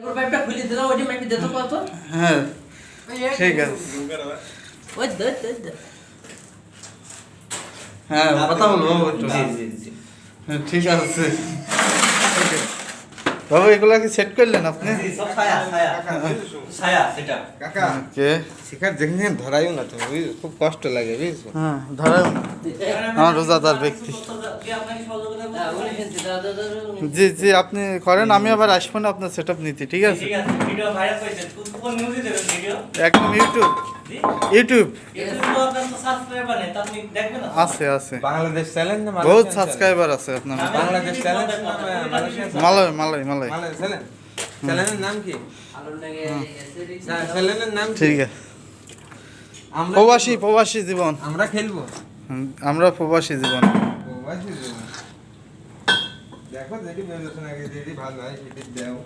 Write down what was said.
পাইপটা খুলে দিলাম ওই মাইপি দে তো কত হ্যাঁ ঠিক আছে ওই দে হ্যাঁ কথা বলবো একটু জি হ্যাঁ, ঠিক আছে বাবু এগুলা কি সেট করলেন আপনি সব ছায়া সেটা কাকা কে শিকার যেখানে ধরাইও না তুমি বুঝছো? খুব কষ্ট লাগে বুঝছো হ্যাঁ ধরাও না আমার রোজাদার ব্যক্তি উনি কিন্তু দাদা জি জি আপনি করেন আমি আবার আসবো না আপনার সেট আপ নিতে ঠিক আছে ঠিক আছে ভিডিও ভাইরাল হয়েছে কোন নিউজে দেবেন ভিডিও একদম ইউটিউব জি ইউটিউব ইউটিউবে আপনার তো সাবস্ক্রাইবার নেই তা আপনি দেখবেন না আছে আছে বাংলাদেশ চ্যালেঞ্জ না বহুত সাবস্ক্রাইবার আছে আপনার বাংলাদেশ চ্যালেঞ্জ না মালয়েশিয়া মালয় মালয় মালয় মালয় চ্যালেঞ্জ চ্যালেঞ্জের নাম কি আলুর নাকি এসে না চ্যালেঞ্জের নাম কি ঠিক আছে আমরা প্রবাসী জীবন আমরা খেলবো আমরা প্রবাসী জীবন প্রবাসী জীবন। দেখো যেটি বিবেচনা করে যেটি ভালো হয় সেটি দাও